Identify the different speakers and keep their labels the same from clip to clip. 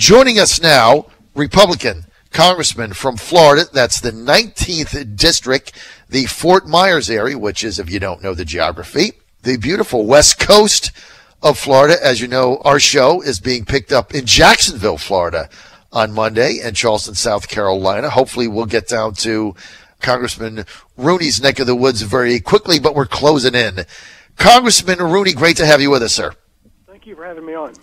Speaker 1: Joining us now, Republican Congressman from Florida. That's the 19th District, the Fort Myers area, which is, if you don't know the geography, the beautiful west coast of Florida. As you know, our show is being picked up in Jacksonville, Florida on Monday, and Charleston, South Carolina. Hopefully we'll get down to Congressman Rooney's neck of the woods very quickly, but we're closing in. Congressman Rooney, great to have you with us, sir.
Speaker 2: Thank you for having me on.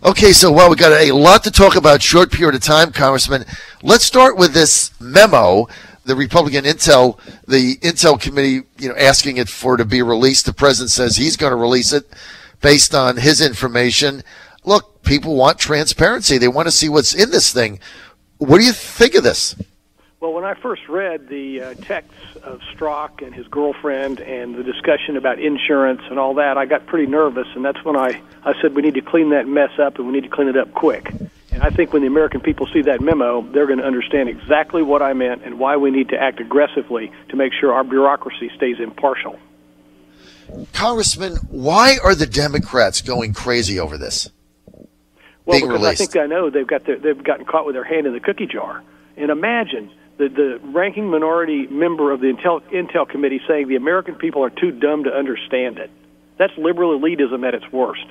Speaker 1: Okay, so, well, we got a lot to talk about, short period of time, Congressman. Let's start with this memo, the Republican the Intel Committee, asking it for to be released. The president says he's going to release it based on his information. Look, people want transparency. They want to see what's in this thing. What do you think of this?
Speaker 2: Well, when I first read the texts of Strzok and his girlfriend and the discussion about insurance and all that, I got pretty nervous, and that's when I said we need to clean that mess up, and we need to clean it up quick. And I think when the American people see that memo, they're going to understand exactly what I meant and why we need to act aggressively to make sure our bureaucracy stays impartial.
Speaker 1: Congressman, why are the Democrats going crazy over this?
Speaker 2: Well, because I think I know they've gotten caught with their hand in the cookie jar. And imagine the ranking minority member of the Intel Committee saying the American people are too dumb to understand it. That's liberal elitism at its worst.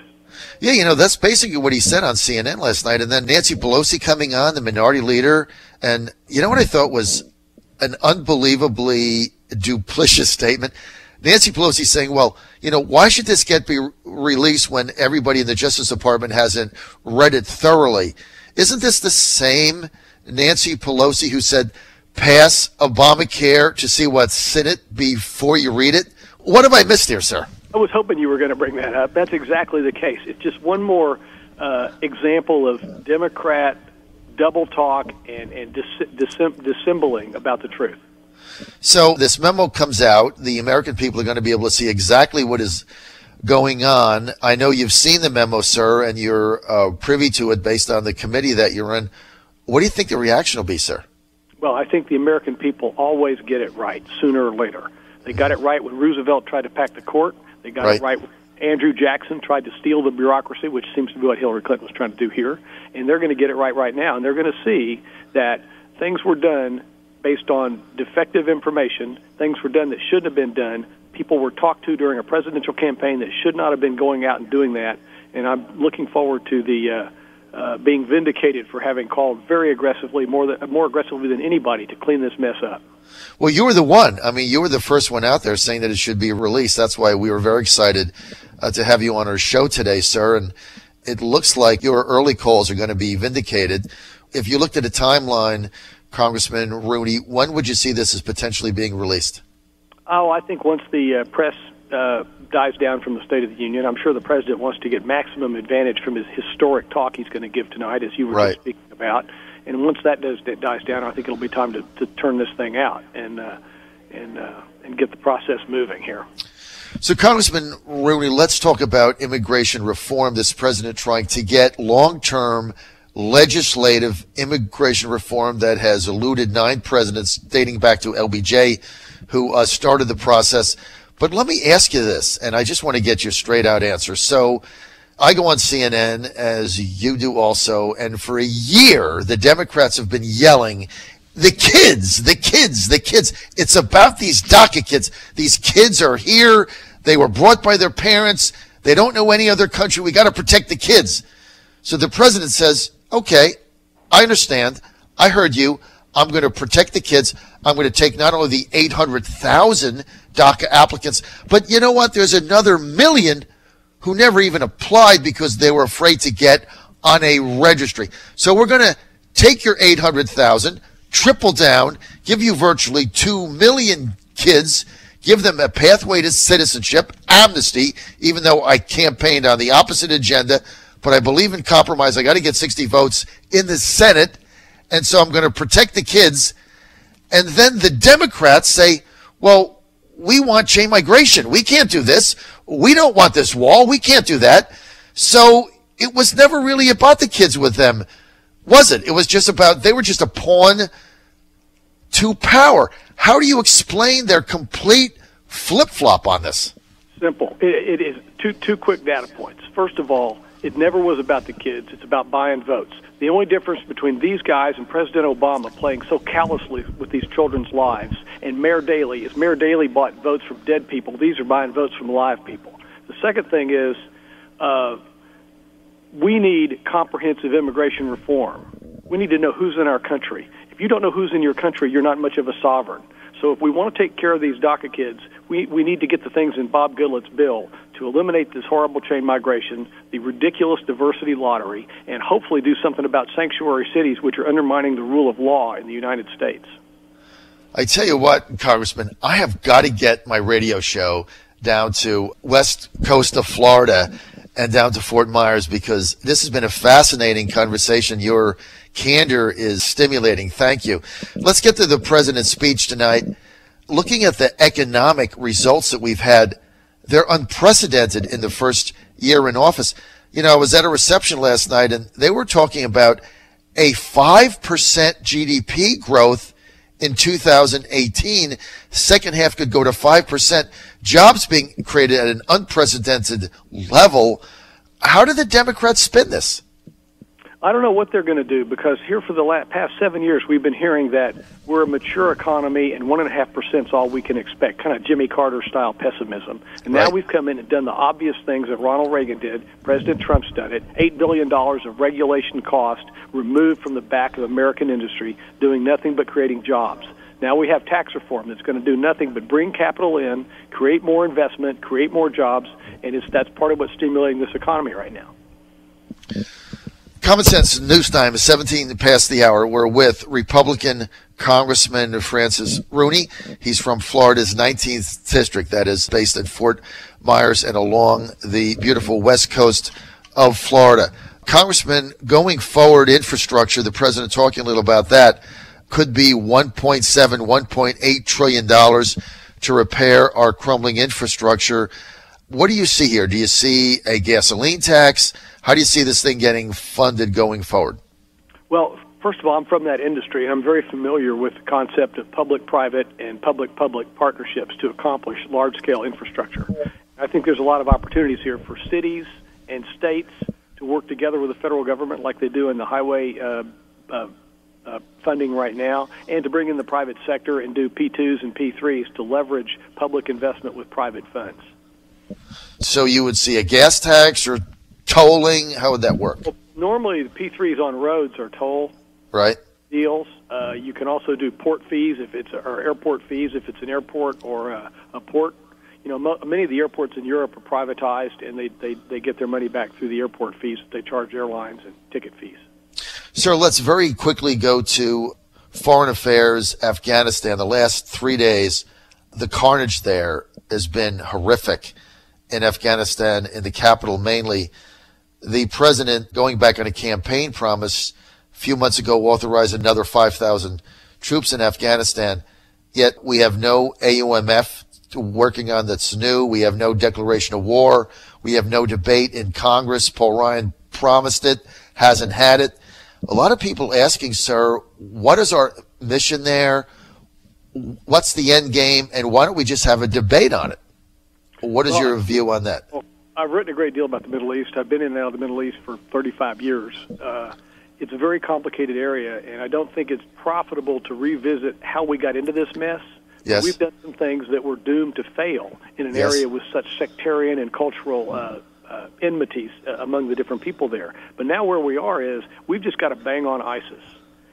Speaker 1: Yeah, that's basically what he said on CNN last night. And then Nancy Pelosi coming on, the minority leader. And you know what I thought was an unbelievably duplicitous statement? Nancy Pelosi saying, well, why should this be released when everybody in the Justice Department hasn't read it thoroughly? Isn't this the same Nancy Pelosi who said, pass Obamacare to see what's in it before you read it? What have I missed here, sir?
Speaker 2: I was hoping you were going to bring that up. That's exactly the case. It's just one more example of Democrat double talk and dissembling about the truth.
Speaker 1: So this memo comes out. The American people are going to be able to see exactly what is going on. I know you've seen the memo, sir, and you're privy to it based on the committee that you're in. What do you think the reaction will be, sir?
Speaker 2: Well, I think the American people always get it right sooner or later. They got it right when Roosevelt tried to pack the court. They got it right when Andrew Jackson tried to steal the bureaucracy, which seems to be what Hillary Clinton was trying to do here. And they're going to get it right now. And they're going to see that things were done based on defective information. Things were done that shouldn't have been done. People were talked to during a presidential campaign that should not have been going out and doing that. And I'm looking forward to the being vindicated for having called very aggressively, more aggressively than anybody, to clean this mess up.
Speaker 1: Well, you were the one. I mean, you were the first one out there saying that it should be released. That's why we were very excited to have you on our show today, sir. And it looks like your early calls are going to be vindicated. If you looked at a timeline, Congressman Rooney, when would you see this as potentially being released? Oh,
Speaker 2: I think once the press dies down from the State of the Union. I'm sure the president wants to get maximum advantage from his historic talk he's going to give tonight, as you were just speaking about. And once that dies down, I think it'll be time to turn this thing out and get the process moving here.
Speaker 1: So, Congressman Rooney, let's talk about immigration reform. This president trying to get long-term legislative immigration reform that has eluded 9 presidents dating back to LBJ, who started the process. But let me ask you this, and I just want to get your straight-out answer. So I go on CNN, as you do also, and for a year, the Democrats have been yelling, the kids. It's about these DACA kids. These kids are here. They were brought by their parents. They don't know any other country. We got to protect the kids. So the president says, okay, I understand. I heard you. I'm going to protect the kids. I'm going to take not only the 800,000 DACA applicants, but you know what? There's another million who never even applied because they were afraid to get on a registry. So we're going to take your 800,000, triple down, give you virtually 2 million kids, give them a pathway to citizenship, amnesty, even though I campaigned on the opposite agenda, but I believe in compromise. I got to get 60 votes in the Senate, and so I'm going to protect the kids. And then the Democrats say, well, we want chain migration. We can't do this. We don't want this wall. We can't do that. So it was never really about the kids with them, was it? It was just about, they were just a pawn to power. How do you explain their complete flip-flop on this?
Speaker 2: Simple. It is two quick data points. First of all, It never was about the kids. It's about buying votes. The only difference between these guys and President Obama playing so callously with these children's lives and Mayor Daley is Mayor Daley bought votes from dead people. These are buying votes from live people. The second thing is we need comprehensive immigration reform. We need to know who's in our country. If you don't know who's in your country, you're not much of a sovereign. So if we want to take care of these DACA kids, we need to get the things in Bob Goodlette's bill to eliminate this horrible chain migration, the ridiculous diversity lottery, and hopefully do something about sanctuary cities, which are undermining the rule of law in the United States.
Speaker 1: I tell you what, Congressman, I have got to get my radio show down to west coast of Florida and down to Fort Myers, because this has been a fascinating conversation. Your candor is stimulating. Thank you. Let's get to the president's speech tonight. Looking at the economic results that we've had, they're unprecedented in the first year in office. You know, I was at a reception last night, and they were talking about a 5% GDP growth in 2018. Second half could go to 5%. Jobs being created at an unprecedented level. How do the Democrats spin this?
Speaker 2: I don't know what they're going to do, because here for the past 7 years we've been hearing that we're a mature economy and 1.5% is all we can expect, kind of Jimmy Carter-style pessimism. And now we've come in and done the obvious things that Ronald Reagan did. President Trump's done it. $8 billion of regulation cost removed from the back of American industry, doing nothing but creating jobs. Now we have tax reform that's going to do nothing but bring capital in, create more investment, create more jobs, and that's part of what's stimulating this economy right now.
Speaker 1: Common Sense News Time is 17 past the hour. We're with Republican Congressman Francis Rooney. He's from Florida's 19th district, that is based in Fort Myers and along the beautiful west coast of Florida. Congressman, going forward, infrastructure, the president talking a little about that, could be $1.7, $1.8 trillion to repair our crumbling infrastructure. What do you see here? Do you see a gasoline tax? How do you see this thing getting funded going forward?
Speaker 2: Well, first of all, I'm from that industry, and I'm very familiar with the concept of public-private and public-public partnerships to accomplish large-scale infrastructure. I think there's a lot of opportunities here for cities and states to work together with the federal government like they do in the highway funding right now, and to bring in the private sector and do P2s and P3s to leverage public investment with private funds.
Speaker 1: So you would see a gas tax or tolling? How would that work?
Speaker 2: Well, normally the P3s on roads are toll deals. You can also do port fees or airport fees if it's an airport or a port. You know, many of the airports in Europe are privatized, and they get their money back through the airport fees that they charge airlines and ticket fees.
Speaker 1: Sir, let's very quickly go to foreign affairs, Afghanistan. The last 3 days, the carnage there has been horrific in Afghanistan, in the capital mainly. The president, going back on a campaign promise a few months ago, authorized another 5,000 troops in Afghanistan. Yet we have no AUMF working on that's new. We have no declaration of war. We have no debate in Congress. Paul Ryan promised it, hasn't had it. A lot of people asking, sir, what is our mission there? What's the end game? And why don't we just have a debate on it? What is your view on that?
Speaker 2: Well, I've written a great deal about the Middle East. I've been in and out of the Middle East for 35 years. It's a very complicated area, and I don't think it's profitable to revisit how we got into this mess.
Speaker 1: Yes.
Speaker 2: We've done some things that were doomed to fail in an area with such sectarian and cultural enmities among the different people there. But now where we are is we've just got to bang on ISIS.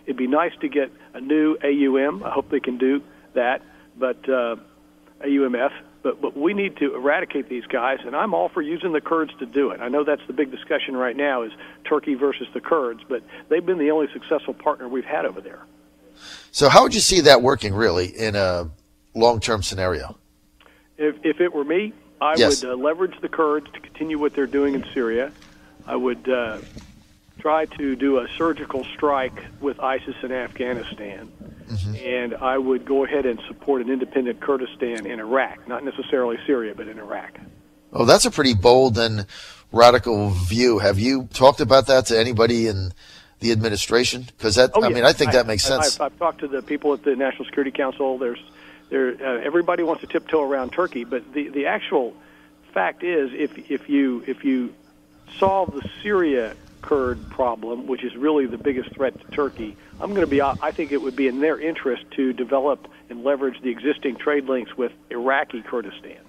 Speaker 2: It'd be nice to get a new AUM. I hope they can do that, but AUMF. But we need to eradicate these guys, and I'm all for using the Kurds to do it. I know that's the big discussion right now is Turkey versus the Kurds, but they've been the only successful partner we've had over there.
Speaker 1: So how would you see that working, really, in a long-term scenario?
Speaker 2: If it were me, I would leverage the Kurds to continue what they're doing in Syria. I would try to do a surgical strike with ISIS in Afghanistan. Mm-hmm. And I would go ahead and support an independent Kurdistan in Iraq, not necessarily Syria, but in Iraq. Oh,
Speaker 1: that's a pretty bold and radical view. Have you talked about that to anybody in the administration? Because I think that makes sense.
Speaker 2: I've talked to the people at the National Security Council. Everybody wants to tiptoe around Turkey, but the actual fact is, if you solve the Syria Kurd problem, which is really the biggest threat to Turkey, I think it would be in their interest to develop and leverage the existing trade links with Iraqi Kurdistan.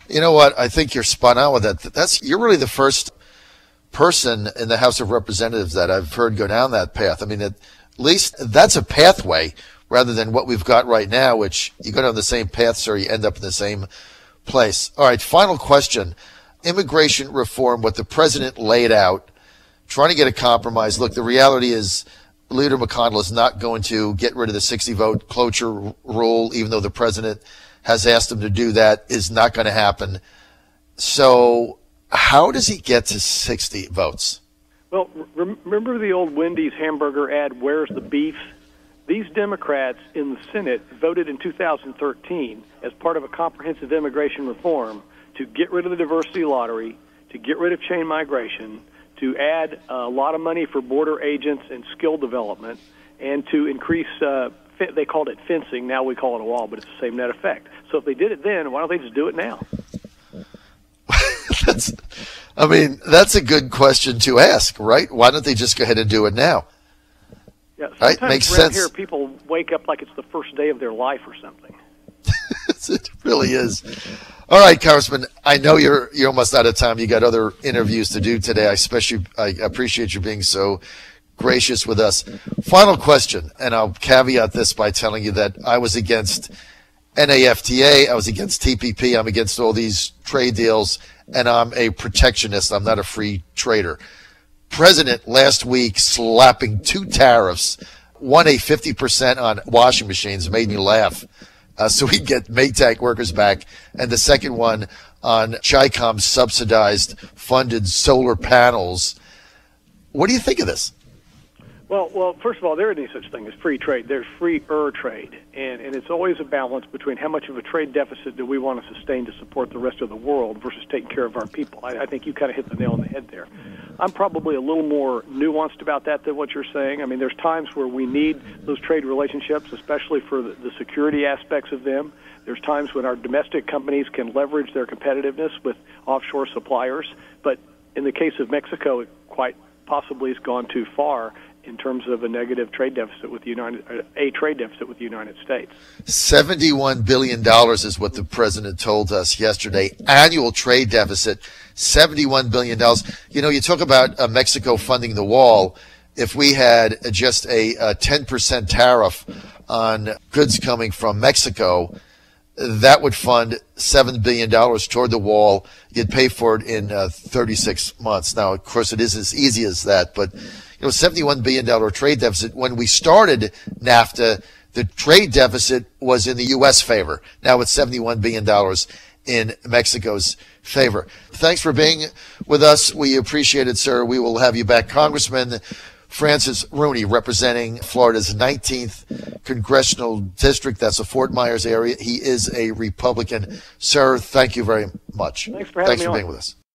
Speaker 1: You know what? I think you're spot on with that. You're really the first person in the House of Representatives that I've heard go down that path. I mean, at least that's a pathway rather than what we've got right now, which you go down the same path, sir, you end up in the same place. All right, final question. Immigration reform, what the president laid out, trying to get a compromise. Look, the reality is Leader McConnell is not going to get rid of the 60-vote cloture rule, even though the president has asked him to do that, is not going to happen. So how does he get to 60 votes?
Speaker 2: Well, remember the old Wendy's hamburger ad, "Where's the beef"? These Democrats in the Senate voted in 2013 as part of a comprehensive immigration reform to get rid of the diversity lottery, to get rid of chain migration, to add a lot of money for border agents and skill development, and to increase, they called it fencing, now we call it a wall, but it's the same net effect. So if they did it then, why don't they just do it now?
Speaker 1: That's a good question to ask, right? Why don't they just go ahead and do it now?
Speaker 2: Yeah,
Speaker 1: right?
Speaker 2: Sometimes
Speaker 1: Makes
Speaker 2: around
Speaker 1: sense.
Speaker 2: here people wake up like it's the first day of their life or something.
Speaker 1: It really is. All right, Congressman, I know you're almost out of time. You got other interviews to do today. I appreciate you being so gracious with us. Final question, and I'll caveat this by telling you that I was against NAFTA, I was against TPP, I'm against all these trade deals, and I'm a protectionist. I'm not a free trader. President last week slapping 2 tariffs, one a 50% on washing machines, made me laugh. So we get Maytag workers back, and the second one on Chi-Com subsidized funded solar panels. What do you think of this?
Speaker 2: Well, first of all, there isn't such thing as free trade. There's freer trade, and it's always a balance between how much of a trade deficit do we want to sustain to support the rest of the world versus taking care of our people. I think you kind of hit the nail on the head there. I'm probably a little more nuanced about that than what you're saying. I mean, there's times where we need those trade relationships, especially for the security aspects of them. There's times when our domestic companies can leverage their competitiveness with offshore suppliers. But in the case of Mexico, it quite possibly has gone too far in terms of a negative trade deficit with the United States.
Speaker 1: $71 billion is what the president told us yesterday. Annual trade deficit, $71 billion. You know, you talk about Mexico funding the wall. If we had just a 10% tariff on goods coming from Mexico, that would fund $7 billion toward the wall. You'd pay for it in 36 months. Now, of course, it isn't as easy as that, but $71 billion trade deficit. When we started NAFTA, the trade deficit was in the U.S. favor. Now it's $71 billion in Mexico's favor. Thanks for being with us. We appreciate it, sir. We will have you back. Congressman Francis Rooney, representing Florida's 19th congressional district. That's the Fort Myers area. He is a Republican. Sir, thank you very much.
Speaker 2: Thanks for being
Speaker 1: with us.